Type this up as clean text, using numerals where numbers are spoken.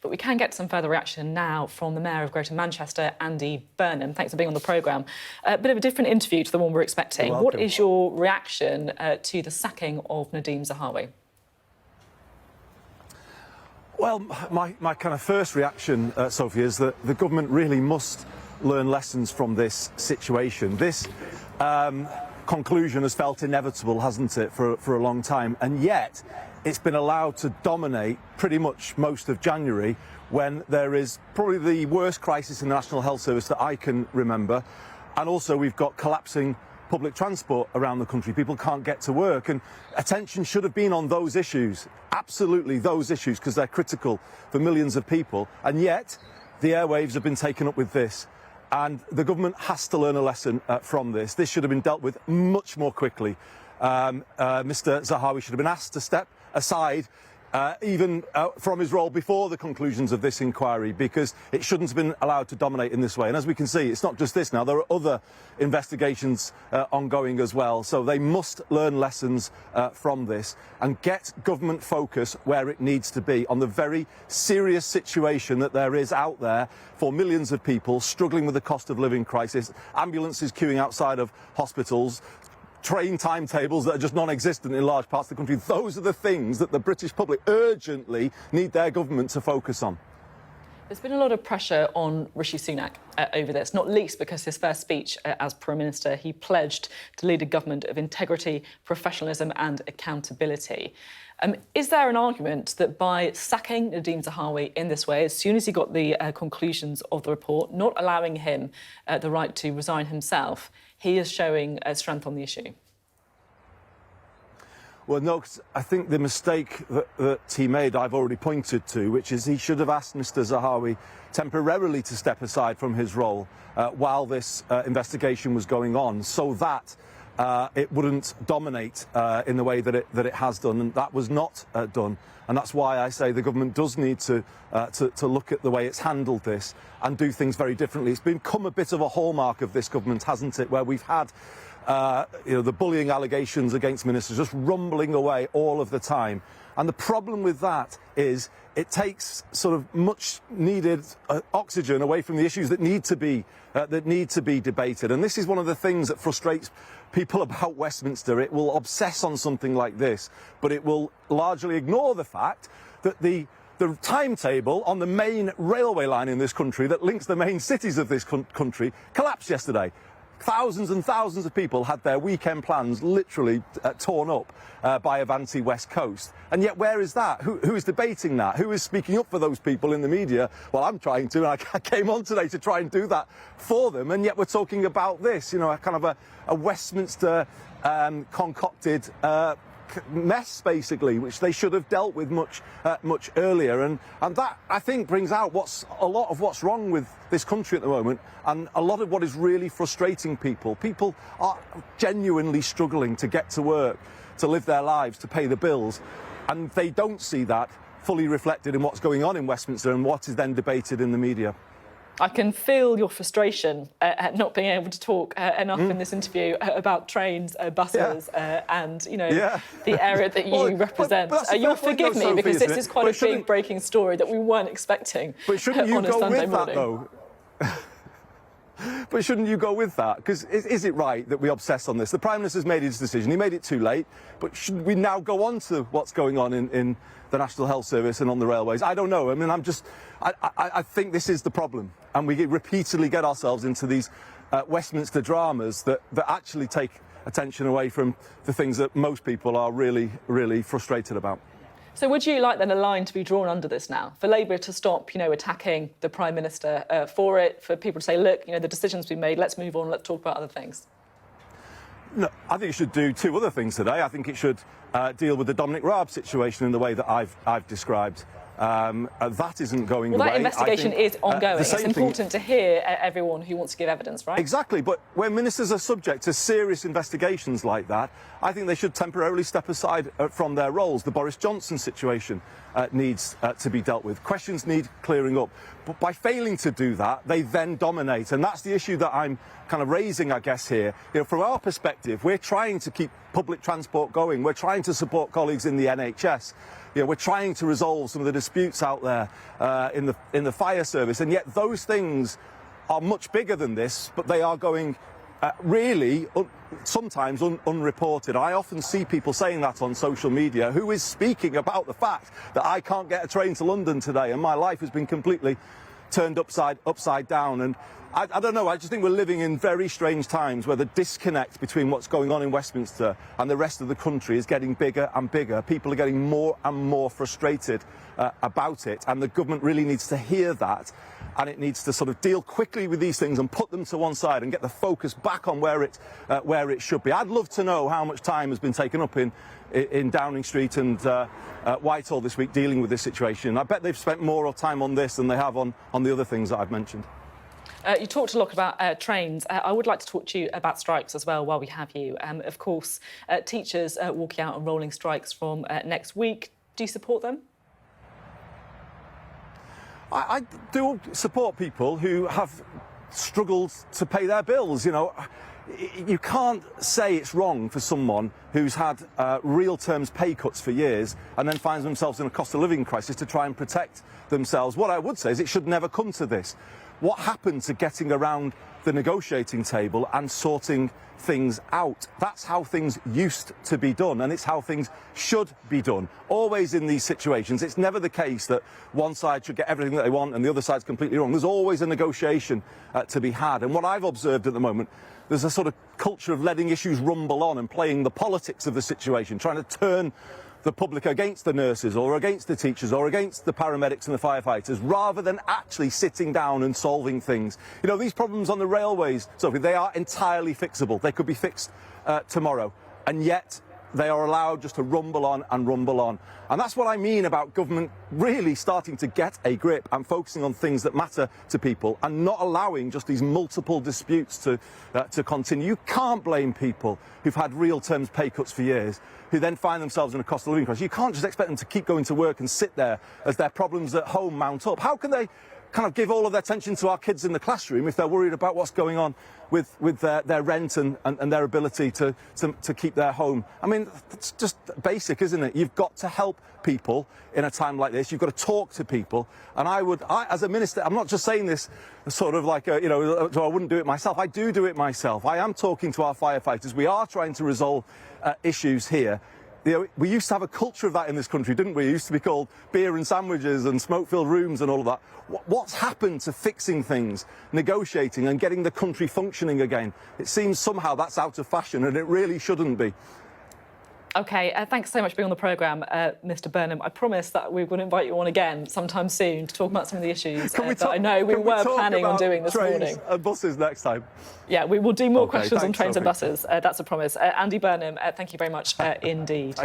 But we can get some further reaction now from the Mayor of Greater Manchester, Andy Burnham. Thanks for being on the programme. A bit of a different interview to the one we're expecting. What is your reaction to the sacking of Nadhim Zahawi? Well, my kind of first reaction, Sophie, is that the government really must learn lessons from this situation. This conclusion has felt inevitable, hasn't it, for a long time, and yet it's been allowed to dominate pretty much most of January, when there is probably the worst crisis in the National Health Service that I can remember, and also we've got collapsing public transport around the country. People can't get to work, and attention should have been on those issues, absolutely those issues, because they're critical for millions of people, and yet the airwaves have been taken up with this. And the government has to learn a lesson from this. This should have been dealt with much more quickly. Mr Zahawi should have been asked to step aside even from his role before the conclusions of this inquiry, because it shouldn't have been allowed to dominate in this way. And as we can see, it's not just this now, there are other investigations ongoing as well. So they must learn lessons from this and get government focus where it needs to be on the very serious situation that there is out there for millions of people struggling with the cost of living crisis, ambulances queuing outside of hospitals, train timetables that are just non-existent in large parts of the country. Those are the things that the British public urgently need their government to focus on. There's been a lot of pressure on Rishi Sunak over this, not least because his first speech as Prime Minister, he pledged to lead a government of integrity, professionalism and accountability. Is there an argument that by sacking Nadhim Zahawi in this way, as soon as he got the conclusions of the report, not allowing him the right to resign himself, he is showing strength on the issue? Well, no, I think the mistake that he made I've already pointed to, which is he should have asked Mr Zahawi temporarily to step aside from his role while this investigation was going on, so that it wouldn't dominate in the way that it has done, and that was not done. And that's why I say the government does need to look at the way it's handled this and do things very differently. It's become a bit of a hallmark of this government, hasn't it, where we've had the bullying allegations against ministers just rumbling away all of the time. And the problem with that is it takes sort of much needed oxygen away from the issues that need to be debated. And this is one of the things that frustrates people about Westminster. It will obsess on something like this, but it will largely ignore the fact that the timetable on the main railway line in this country that links the main cities of this country collapsed yesterday. Thousands and thousands of people had their weekend plans literally torn up by Avanti West Coast. And yet where is that? Who is debating that? Who is speaking up for those people in the media? Well, I'm trying to, and I came on today to try and do that for them. And yet we're talking about this, you know, a kind of a Westminster concocted mess, basically, which they should have dealt with much earlier, and that, I think, brings out a lot of what's wrong with this country at the moment, and a lot of what is really frustrating people. People are genuinely struggling to get to work, to live their lives, to pay the bills, and they don't see that fully reflected in what's going on in Westminster and what is then debated in the media. I can feel your frustration at not being able to talk enough in this interview about trains, buses, and, you know, the area that you represent. You'll forgive me, because this is quite a big breaking story that we weren't expecting on a Sunday morning. But shouldn't you go with that, though? But shouldn't you go with that? Because is it right that we obsess on this? The Prime Minister's made his decision. He made it too late. But should we now go on to what's going on in the National Health Service and on the railways? I don't know. I mean, I think this is the problem. And we repeatedly get ourselves into these Westminster dramas that actually take attention away from the things that most people are really, really frustrated about. So would you like then a line to be drawn under this now, for Labour to stop, you know, attacking the Prime Minister for it, for people to say, look, you know, the decision's been made, let's move on, let's talk about other things? No, I think it should do two other things today. I think it should deal with the Dominic Raab situation in the way that I've described. That isn't going away. Well, that investigation is ongoing. It's important to hear everyone who wants to give evidence, right? Exactly, but when ministers are subject to serious investigations like that, I think they should temporarily step aside from their roles. The Boris Johnson situation needs to be dealt with. Questions need clearing up. But by failing to do that, they then dominate. And that's the issue that I'm kind of raising, I guess, here. You know, from our perspective, we're trying to keep public transport going. We're trying to support colleagues in the NHS. You know, we're trying to resolve some of the disputes out there in the fire service, and yet those things are much bigger than this, but they are going really sometimes unreported. I often see people saying that on social media. Who is speaking about the fact that I can't get a train to London today and my life has been completely turned upside down? And I don't know, I just think we're living in very strange times where the disconnect between what's going on in Westminster and the rest of the country is getting bigger and bigger. People are getting more and more frustrated about it, and the government really needs to hear that, and it needs to sort of deal quickly with these things and put them to one side and get the focus back on where it should be. I'd love to know how much time has been taken up in Downing Street and Whitehall this week dealing with this situation. I bet they've spent more time on this than they have on the other things that I've mentioned. You talked a lot about trains. I would like to talk to you about strikes as well while we have you. Of course, teachers walking out on rolling strikes from next week. Do you support them? I do support people who have struggled to pay their bills. You know, you can't say it's wrong for someone who's had real terms pay cuts for years and then finds themselves in a cost of living crisis to try and protect themselves. What I would say is it should never come to this. What happened to getting around the negotiating table and sorting things out? That's how things used to be done, and it's how things should be done. Always in these situations, it's never the case that one side should get everything that they want and the other side's completely wrong. There's always a negotiation to be had. And what I've observed at the moment, there's a sort of culture of letting issues rumble on and playing the politics of the situation, trying to turn the public against the nurses or against the teachers or against the paramedics and the firefighters, rather than actually sitting down and solving things. You know, these problems on the railways, Sophie, they are entirely fixable. They could be fixed tomorrow, and yet they are allowed just to rumble on and rumble on. And that's what I mean about government really starting to get a grip and focusing on things that matter to people and not allowing just these multiple disputes to continue. You can't blame people who've had real terms pay cuts for years, who then find themselves in a cost of living crisis. You can't just expect them to keep going to work and sit there as their problems at home mount up. How can they kind of give all of their attention to our kids in the classroom if they're worried about what's going on with their rent and their ability to keep their home? I mean, it's just basic, isn't it? You've got to help people in a time like this. You've got to talk to people. And I, as a minister, I'm not just saying this sort of like, you know, so I wouldn't do it myself. I do it myself. I am talking to our firefighters. We are trying to resolve issues here. You know, we used to have a culture of that in this country, didn't we? It used to be called beer and sandwiches and smoke-filled rooms and all of that. What's happened to fixing things, negotiating and getting the country functioning again? It seems somehow that's out of fashion, and it really shouldn't be. OK, thanks so much for being on the programme, Mr Burnham. I promise that we're going to invite you on again sometime soon to talk about some of the issues that I know we were planning on doing this morning. Trains and buses next time. Yeah, we will do more questions on thanks, trains Sophie. and buses. That's a promise. Andy Burnham, thank you very much indeed.